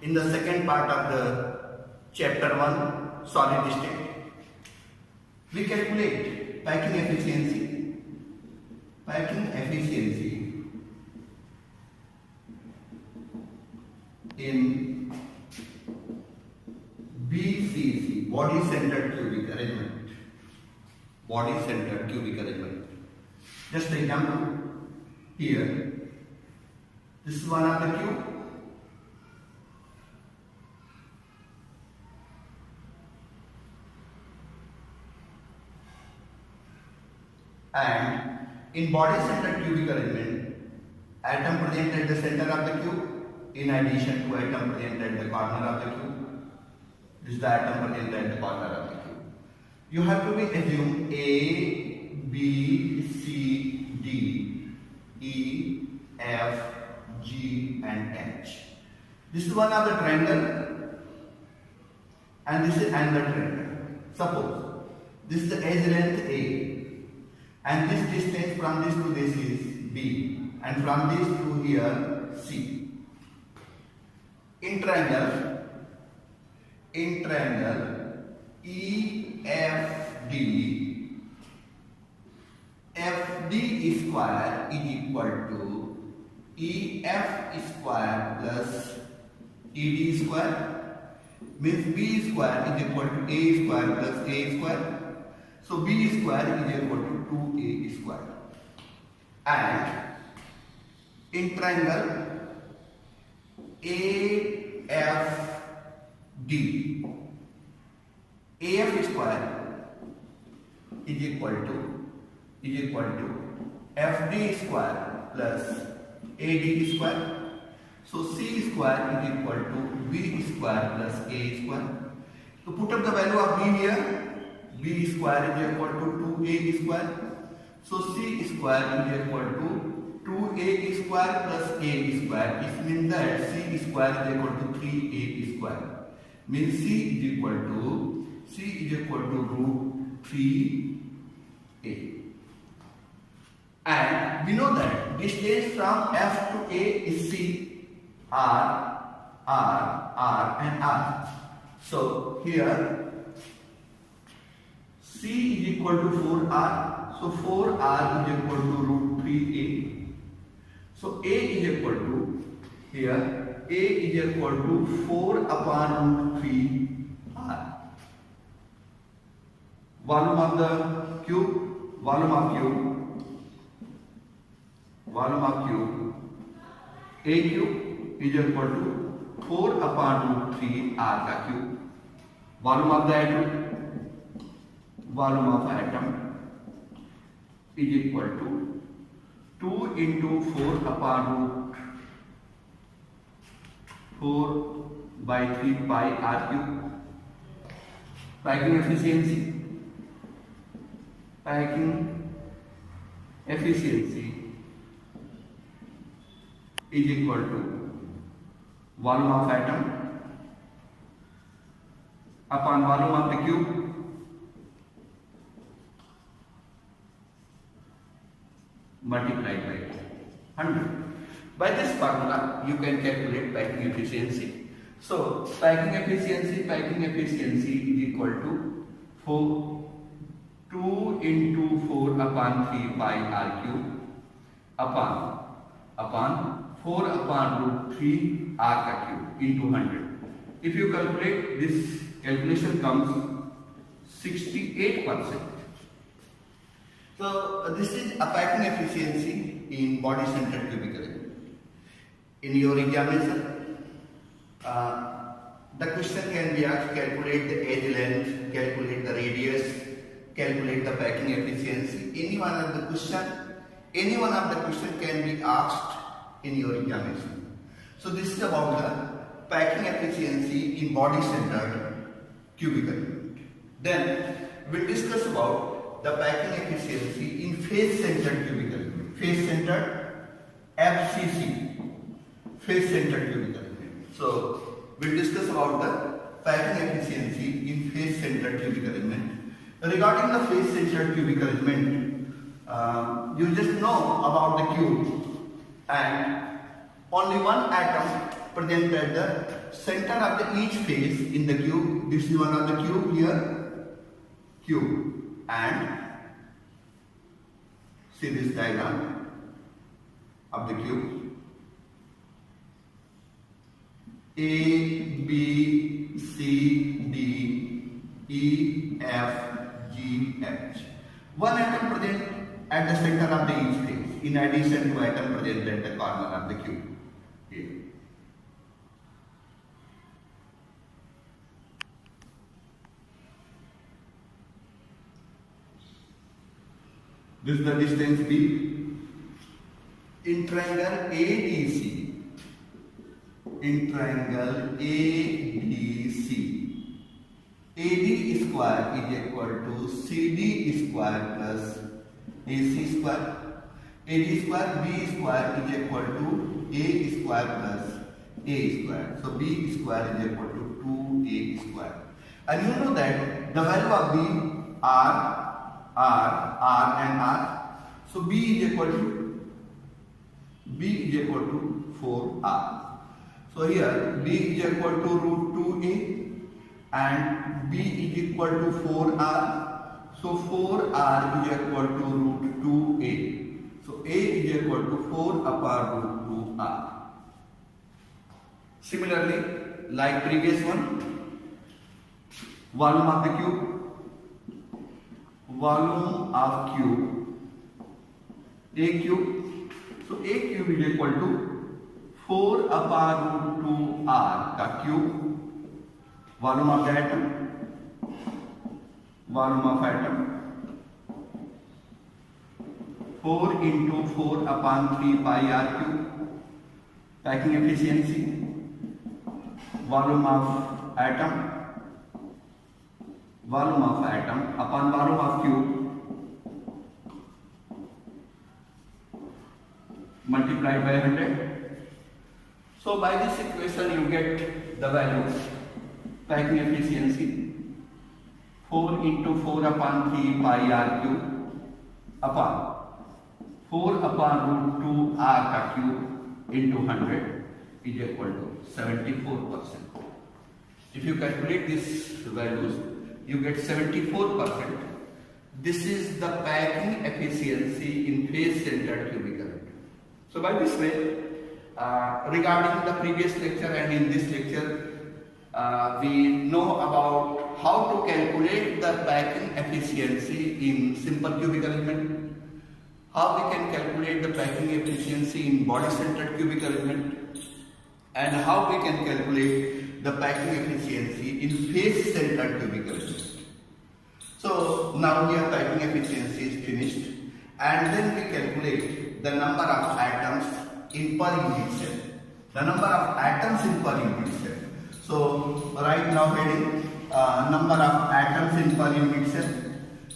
in the second part of the chapter 1 solid state. We calculate packing efficiency in BCC, body centered cubic arrangement. Just example here. This is one of the cube. And in body centered cubic arrangement, atom present at the center of the cube in addition to atom present at the corner of the cube. This is the atom present at the corner of the cube. You have to be assume A, B, C, D, E, F, G and H. This is one of the triangle and this is another triangle. Suppose this is the edge length A and this distance from this to this is B and from this to here C. In triangle EFD, FD square is equal to EF square plus ED square, means B square is equal to A square plus A square. So B square is equal to 2A square. And in triangle AFD, AF square is equal to FD square plus AD square. So C square is equal to B square plus A square. So put up the value of B here. B square is equal to 2A square. So C square is equal to 2A square plus A square. It means that C square is equal to 3A square. Means C is equal to root 3A. And we know that distance from F to A is C, R, and R. So here C is equal to 4R. So 4R is equal to root 3A. So A is equal to, here A is equal to 4 upon root 3R. Volume of the cube, volume of cube, A cube is equal to 4 upon root 3R the cube. Volume of the atom is equal to 2 into 4 upon root 4 by 3 pi R cube. Packing efficiency is equal to volume of atom upon volume of the cube multiplied by 100. By this formula, you can calculate packing efficiency. So, packing efficiency is equal to 2 into 4 upon 3 pi R cube upon 4 upon root 3 R cube into 100. If you calculate, this calculation comes 68%. So this is a packing efficiency in body centered cubic arrangement. In your examination, the question can be asked: calculate the edge length, calculate the radius, calculate the packing efficiency. Any one of the question can be asked in your examination. So this is about the packing efficiency in body centered cubic arrangement. Then we'll discuss about the packing efficiency in face centered cubic arrangement. Face centered FCC, face centered cubic arrangement. So we'll discuss about the packing efficiency in face centered cubic arrangement. Regarding the face centered cubic arrangement, you just know about the cube and only one atom present at the center of the each face in the cube. This is one of the cube here, cube, and see this diagram of the cube. A, B, C, D, E, F, G, H. One atom present at the center of the each face, in addition to atom present at the corner of the cube. Here. This is the distance B. In triangle ABC, in triangle ABC, AD square is equal to CD square plus AC square. AD square B square is equal to A square plus A square. So B square is equal to 2A square. And you know that the value of B R and R. So B is equal to 4R. So here B is equal to root 2A and B is equal to 4R. So 4R is equal to root 2A. So A is equal to 4 upon root 2R. Similarly, like previous one, volume of the cube. Volume of cube, A cube. So A cube is equal to 4 upon root 2R का cube. Volume of the atom, volume of atom, 4 into 4 upon 3 pi R cube. Packing efficiency, volume of atom, volume of atom upon volume of cube multiplied by 100. So by this equation you get the value. Packing efficiency 4 into 4 upon 3 pi R cube upon 4 upon root 2 R का cube into 100 is equal to 74%. If you calculate these values, you get 74%. This is the packing efficiency in face-centered cubic current. So by this way, regarding the previous lecture and in this lecture, we know about how to calculate the packing efficiency in simple cubic arrangement, how we can calculate the packing efficiency in body-centered cubic arrangement, and how we can calculate the packing efficiency in face-centered cubic arrangement. So now here packing efficiency is finished, and then we calculate the number of atoms in per unit cell. The number of atoms in per unit cell. So right now heading number of atoms in per unit cell.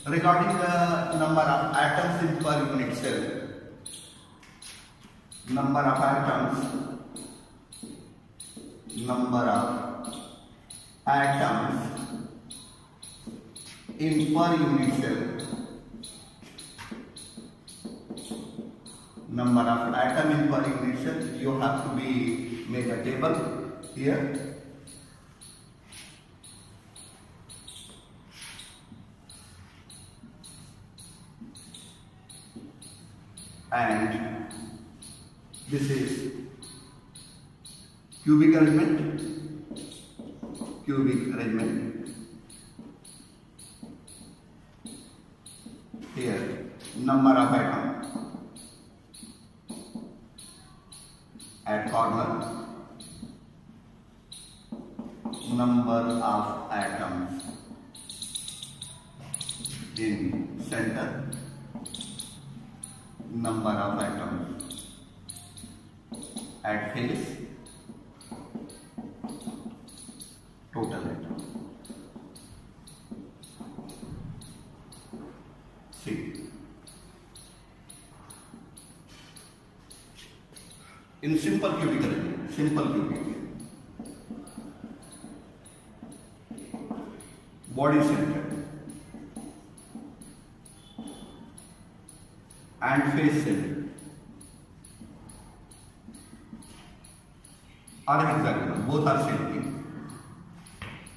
Regarding the number of atoms in per unit cell, number of atoms in per unit cell. Number of atom in per unit cell, you have to make a table here. And this is cubic arrangement. Here, number of atoms at corner, number of atoms in center, number of atoms at face, total atoms. See, in simple cubic arrangement, body centered and face centered. or hexagonal, both are same.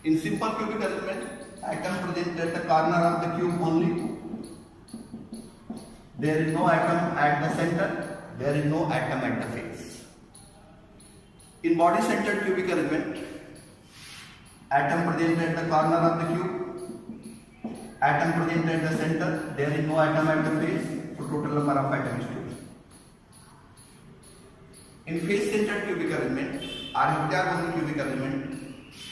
In simple cubic arrangement, atom present at the corner of the cube only. There is no atom at the center, there is no atom at the face. In body centered cubic arrangement, atom present at the corner of the cube, atom present at the center, there is no atom at the face, so total number of atoms is 2. In face centered cubic arrangement or hexagonal cubic arrangement,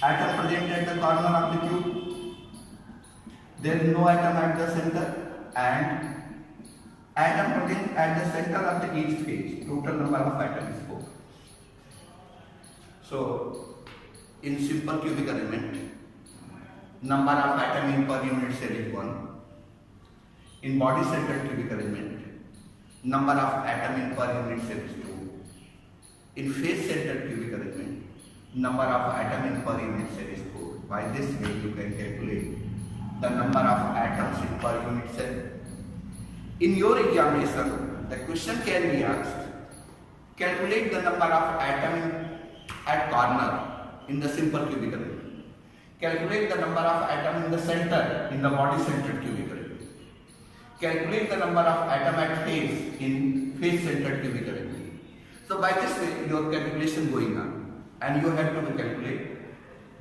atom present at the corner of the cube, there is no atom at the center, and atom present at the center of the each face, total number of atoms is 4. So, in simple cubic arrangement, number of atoms in per unit cell is 1. In body centered cubic arrangement, number of atoms in per unit cell is 2. In face centered cubic arrangement, number of atoms in per unit cell is 4. By this way, you can calculate the number of atoms in per unit cell. In your examination, the question can be asked, calculate the number of atoms at corner in the simple cubic arrangement. Calculate the number of atoms in the center in the body centered cubic arrangement. Calculate the number of atoms at face in face centered cubic arrangement. So by this way, your calculation going on, and you have to calculate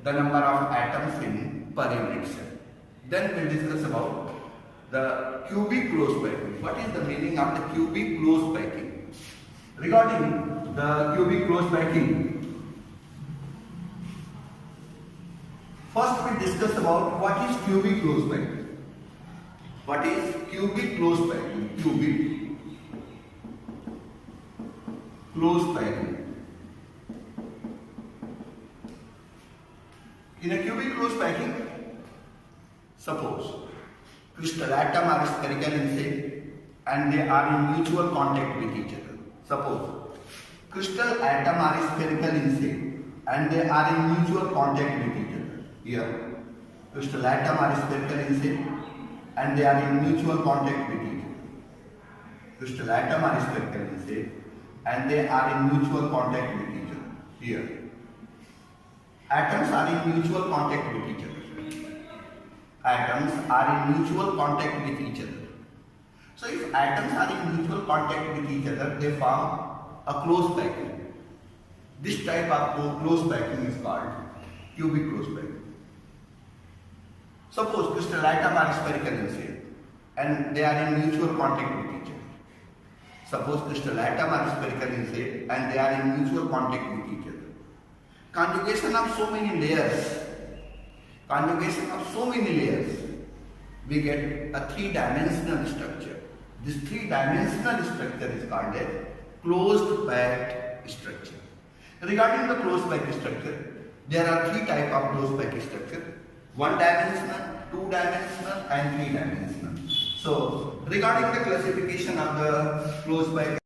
the number of atoms in per unit cell. Then we'll discuss about the cubic close packing. What is the meaning of the cubic close packing? Regarding the cubic close packing, first we discuss about what is cubic close packing. What is cubic close packing? Cubic close packing. In a cubic close packing, suppose crystal atoms are spherical in shape and they are in mutual contact with each other. Suppose crystal atoms are spherical in shape and they are in mutual contact with each other. Here, crystal atoms are spherical in shape and they are in mutual contact with each other. Crystal atoms are spherical in shape and they are in mutual contact with each other. Here, atoms are in mutual contact with each other. Atoms are in mutual contact with each other. So if atoms are in mutual contact with each other, they form a close packing. This type of close packing is called cubic close packing. Suppose crystal atoms are spherical in shape and they are in mutual contact with each other. Suppose crystal atoms are spherical in shape and they are in mutual contact with each other. Conjugation of so many layers, we get a three-dimensional structure. This three-dimensional structure is called a closed packed structure. Regarding the closed packed structure, there are three types of closed packed structure: one-dimensional, two-dimensional, and three-dimensional. So, regarding the classification of the closed packed